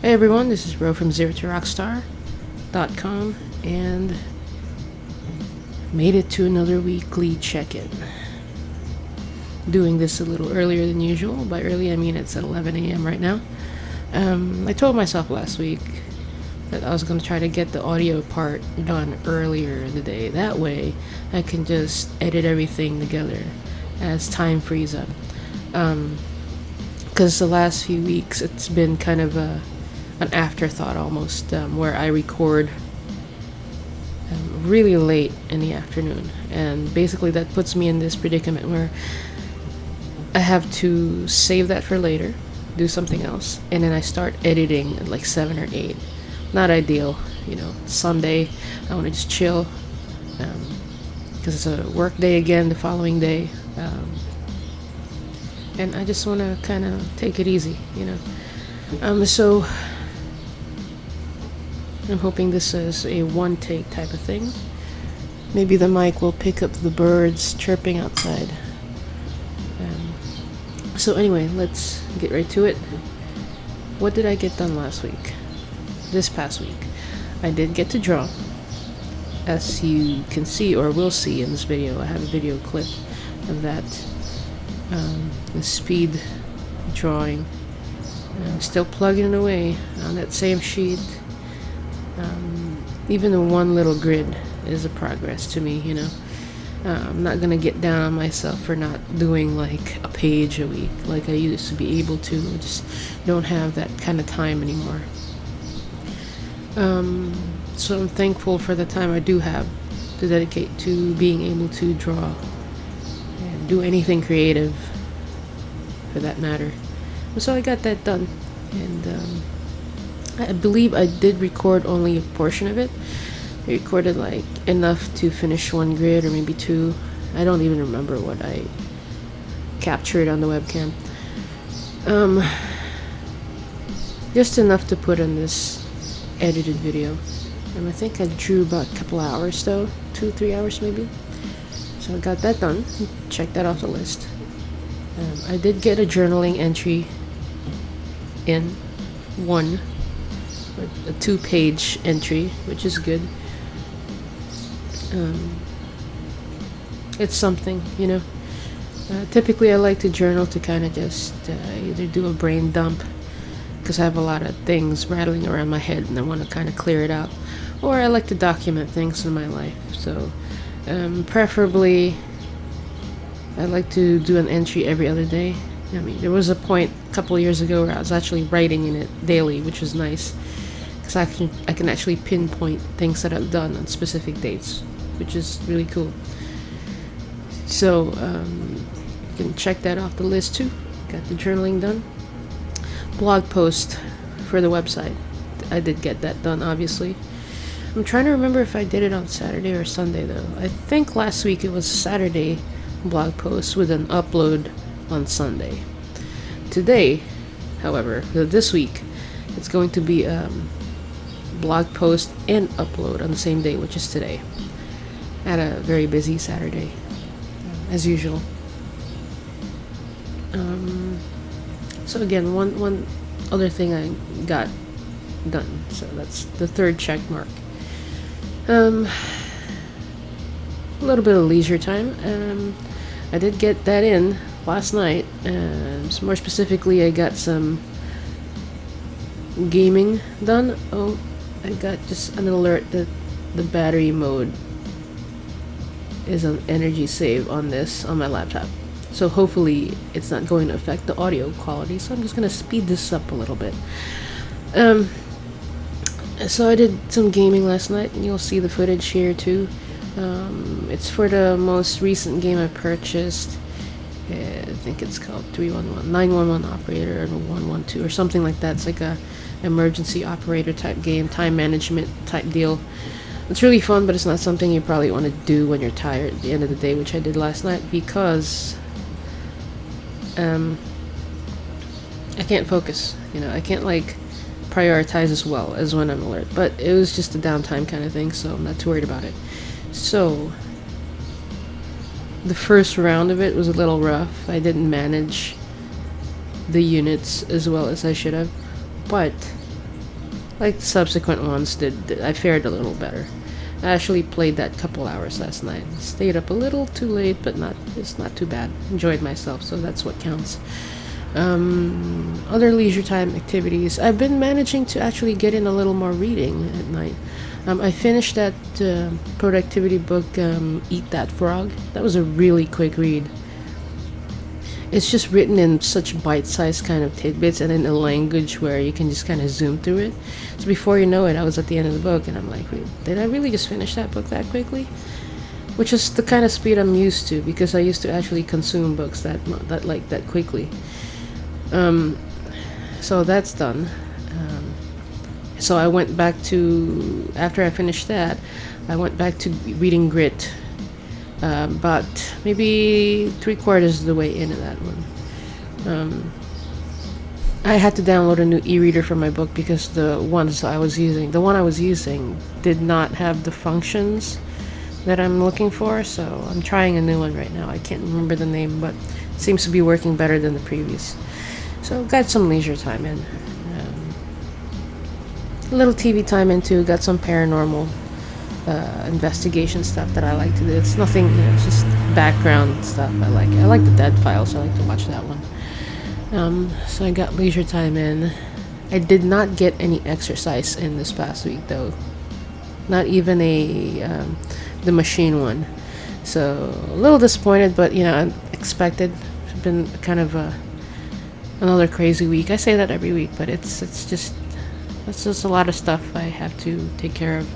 Hey everyone, this is Bro from ZeroToRockstar.com and made it to another weekly check-in. Doing this a little earlier than usual. By early I mean it's at 11 a.m. right now. I told myself last week that I was going to try to get the audio part done earlier in the day. That way I can just edit everything together as time frees up. Because the last few weeks it's been kind of an afterthought almost, where I record really late in the afternoon, and basically that puts me in this predicament where I have to save that for later, do something else, and then I start editing at like 7 or 8. Not ideal, Sunday I want to just chill, because it's a work day again the following day, and I just want to kind of take it easy, so I'm hoping this is a one-take type of thing. Maybe the mic will pick up the birds chirping outside. So anyway, let's get right to it. What did I get done last week? This past week, I did get to draw. As you can see, or will see in this video, I have a video clip of that. The speed drawing. I'm still plugging it away on that same sheet. Even the one little grid is a progress to me, I'm not gonna get down on myself for not doing like a page a week like I used to be able to. I just don't have that kind of time anymore. So I'm thankful for the time I do have to dedicate to being able to draw and do anything creative for that matter. So I got that done, and I believe I did record only a portion of it. I recorded like enough to finish one grid or maybe two. I don't even remember what I captured on the webcam. Just enough to put in this edited video. And I think I drew about a couple hours though, 2-3 hours maybe. So I got that done. Check that off the list. I did get a journaling entry in, a 2-page entry, which is good. It's something, typically I like to journal to kind of just either do a brain dump, because I have a lot of things rattling around my head and I want to kind of clear it out, or I like to document things in my life. So preferably I like to do an entry every other day. I mean, there was a point a couple of years ago where I was actually writing in it daily, which was nice, because I can actually pinpoint things that I've done on specific dates, which is really cool. So you can check that off the list too. Got the journaling done. Blog post for the website, I did get that done, obviously. I'm trying to remember if I did it on Saturday or Sunday though. I think last week it was Saturday blog post with an upload on Sunday. Today, however, this week, it's going to be blog post and upload on the same day, which is today. I had a very busy Saturday, as usual. So again, one other thing I got done, so that's the third check mark. A little bit of leisure time. I did get that in last night. More specifically, I got some gaming done. Oh, I got just an alert that the battery mode is an energy save on my laptop. So hopefully it's not going to affect the audio quality. So I'm just going to speed this up a little bit. So I did some gaming last night, and you'll see the footage here too. It's for the most recent game I purchased. I think it's called 911 Operator or 112 or something like that. It's like a emergency operator type game, time management type deal. It's really fun, but it's not something you probably want to do when you're tired at the end of the day, which I did last night, because I can't focus. I can't like prioritize as well as when I'm alert. But it was just a downtime kind of thing, so I'm not too worried about it. So the first round of it was a little rough. I didn't manage the units as well as I should have, but Like the subsequent ones I fared a little better. I actually played that couple hours last night. Stayed up a little too late, but it's not too bad. Enjoyed myself, so that's what counts. Other leisure time activities. I've been managing to actually get in a little more reading at night. I finished that productivity book, Eat That Frog. That was a really quick read. It's just written in such bite-sized kind of tidbits and in a language where you can just kind of zoom through it. So before you know it, I was at the end of the book, and I'm like, wait, did I really just finish that book that quickly? Which is the kind of speed I'm used to, because I used to actually consume books that quickly. So that's done. So I went back to, after I finished that, I went back to reading Grit. About maybe 3/4 of the way into that one. I had to download a new e-reader for my book because the one I was using did not have the functions that I'm looking for, so I'm trying a new one right now. I can't remember the name, but it seems to be working better than the previous. So got some leisure time in. A little TV time in too, got some paranormal investigation stuff that I like to do. It's nothing, it's just background stuff I like. I like the Dead Files, so I like to watch that one. So I got leisure time in. I did not get any exercise in this past week though. Not even the machine one. So a little disappointed, but I expected. It's been kind of another crazy week. I say that every week, but it's just a lot of stuff I have to take care of.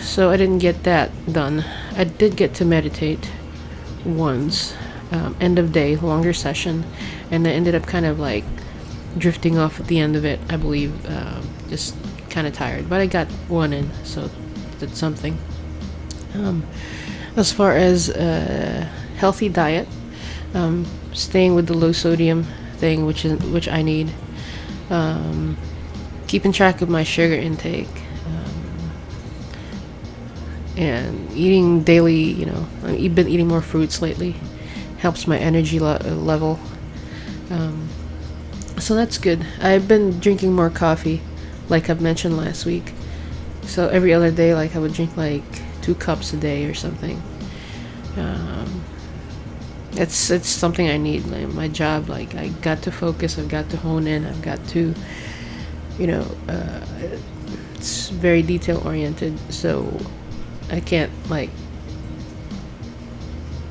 So I didn't get that done. I did get to meditate once, end of day, longer session, and I ended up kind of like drifting off at the end of it, I believe, just kind of tired. But I got one in, so did something. As far as healthy diet, staying with the low sodium thing, which I need, keeping track of my sugar intake. And eating daily, I've been eating more fruits lately. Helps my energy level. So that's good. I've been drinking more coffee, like I've mentioned last week. So every other day, like I would drink like 2 cups a day or something. It's something I need. Like my job, like I got to focus. I've got to hone in. I've got to, it's very detail oriented. So I can't like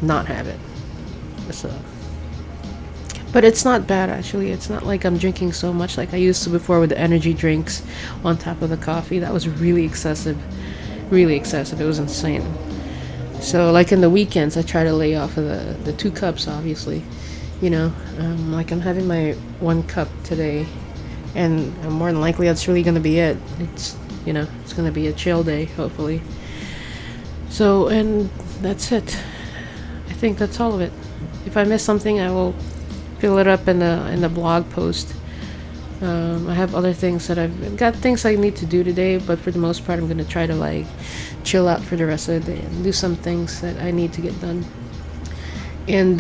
not have it. So, but it's not bad actually. It's not like I'm drinking so much like I used to before with the energy drinks on top of the coffee. That was really excessive. Really excessive. It was insane. So like in the weekends I try to lay off of the 2 cups obviously. Like I'm having my 1 cup today, and more than likely that's really gonna be it. It's it's gonna be a chill day hopefully. So, and that's it. I think that's all of it. If I miss something, I will fill it up in the blog post. I have other things that I've got things I need to do today, but for the most part, I'm gonna try to like chill out for the rest of the day and do some things that I need to get done. And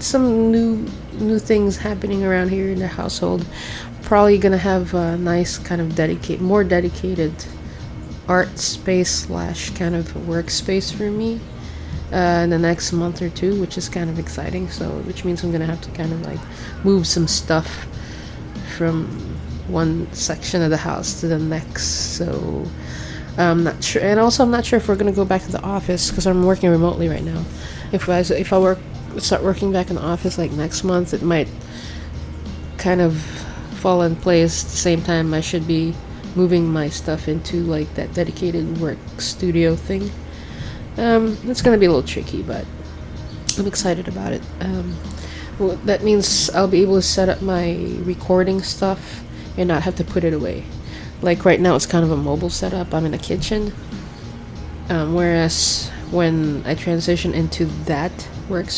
some new things happening around here in the household. Probably gonna have a nice kind of more dedicated art space / kind of workspace for me in the next month or 2, which is kind of exciting. So which means I'm gonna have to kind of like move some stuff from one section of the house to the next. So I'm not sure, and also I'm not sure if we're gonna go back to the office because I'm working remotely right now. If I start working back in the office like next month, it might kind of fall in place at the same time I should be moving my stuff into like that dedicated work studio thing. It's gonna be a little tricky, but I'm excited about it. Well, that means I'll be able to set up my recording stuff and not have to put it away. Like right now it's kind of a mobile setup. I'm in a kitchen, whereas when I transition into that work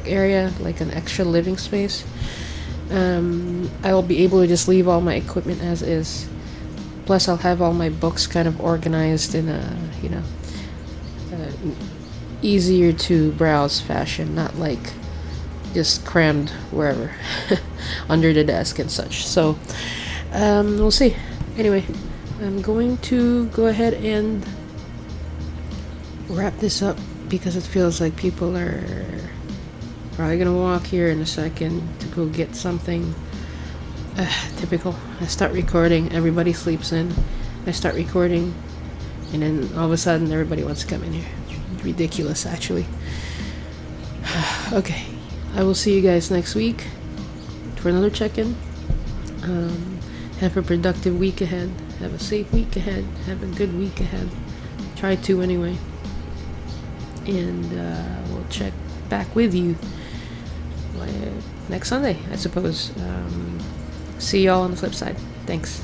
area, like an extra living space, I will be able to just leave all my equipment as is. Plus, I'll have all my books kind of organized in a, easier to browse fashion, not like just crammed wherever, under the desk and such. So we'll see. Anyway, I'm going to go ahead and wrap this up because it feels like people are probably gonna walk here in a second to go get something. Typical. I start recording, everybody sleeps in. I start recording, and then all of a sudden everybody wants to come in here. It's ridiculous, actually. Okay, I will see you guys next week for another check-in. Have a productive week ahead. Have a safe week ahead. Have a good week ahead. Try to anyway. And we'll check back with you next Sunday, I suppose. See y'all on the flip side. Thanks.